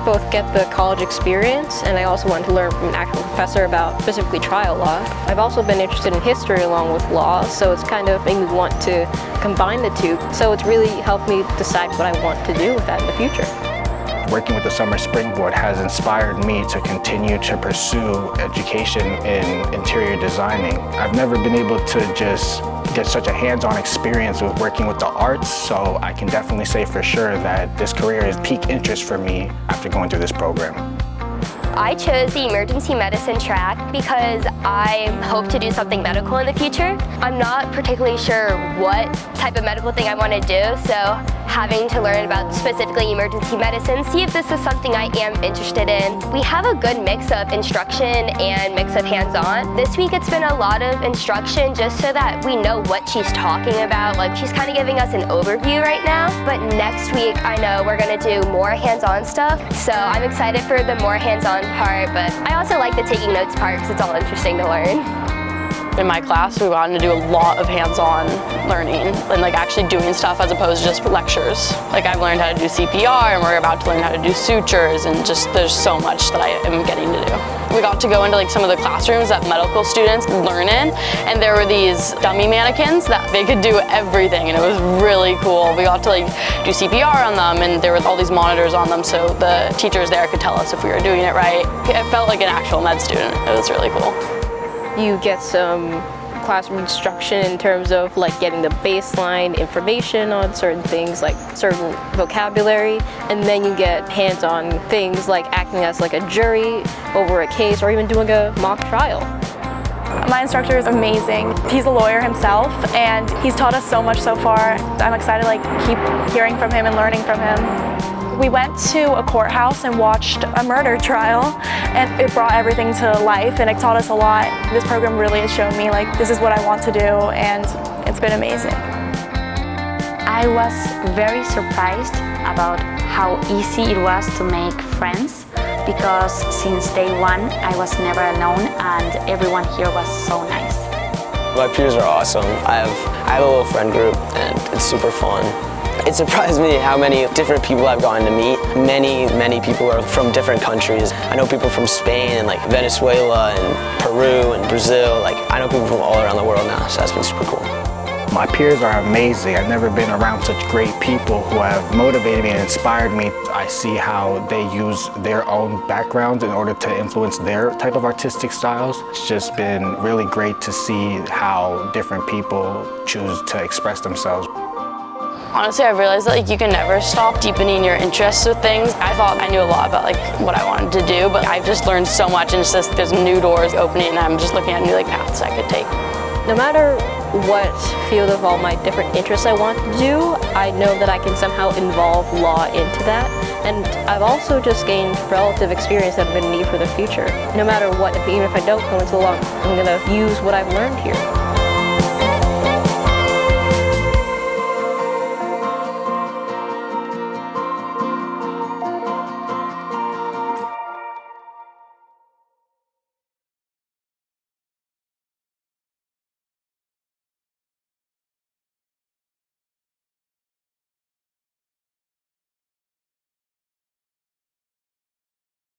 both get the college experience, and I also wanted to learn from an actual professor about specifically trial law. I've also been interested in history along with law, so it's kind of made me want to combine the two. So it's really helped me decide what I want to do with that in the future. Working with the Summer Springboard has inspired me to continue to pursue education in interior designing. I've never been able to just get such a hands-on experience with working with the arts, so I can definitely say for sure that this career is peak interest for me after going through this program. I chose the emergency medicine track because I hope to do something medical in the future. I'm not particularly sure what type of medical thing I want to do, so having to learn about specifically emergency medicine, see if this is something I am interested in. We have a good mix of instruction and mix of hands-on. This week it's been a lot of instruction just so that we know what she's talking about. Like, she's kind of giving us an overview right now, but next week I know we're going to do more hands-on stuff, so I'm excited for the more hands-on part, but I also like the taking notes part because it's all interesting to learn. In my class, we wanted to do a lot of hands-on learning and like actually doing stuff as opposed to just lectures. Like, I've learned how to do CPR, and we're about to learn how to do sutures, and just there's so much that I am getting to do. We got to go into like some of the classrooms that medical students learn in, and there were these dummy mannequins that they could do everything, and it was really cool. We got to like do CPR on them, and there were all these monitors on them, so the teachers there could tell us if we were doing it right. It felt like an actual med student. It was really cool. You get some classroom instruction in terms of like getting the baseline information on certain things, like certain vocabulary, and then you get hands-on things like acting as like a jury over a case or even doing a mock trial. My instructor is amazing. He's a lawyer himself, and he's taught us so much so far. I'm excited to like keep hearing from him and learning from him. We went to a courthouse and watched a murder trial, and it brought everything to life, and it taught us a lot. This program really has shown me like this is what I want to do, and it's been amazing. I was very surprised about how easy it was to make friends, because since day one I was never alone, and everyone here was so nice. My peers are awesome. I have a little friend group, and it's super fun. It surprised me how many different people I've gotten to meet. Many people are from different countries. I know people from Spain and like Venezuela and Peru and Brazil. Like, I know people from all around the world now, so that's been super cool. My peers are amazing. I've never been around such great people who have motivated me and inspired me. I see how they use their own backgrounds in order to influence their type of artistic styles. It's just been really great to see how different people choose to express themselves. Honestly, I realized that like you can never stop deepening your interests with things. I thought I knew a lot about like what I wanted to do, but I've just learned so much, and it's just there's new doors opening, and I'm just looking at new like paths I could take. No matter what field of all my different interests I want to do, I know that I can somehow involve law into that. And I've also just gained relative experience that I'm going to need for the future. No matter what, even if I don't go into law, I'm going to use what I've learned here.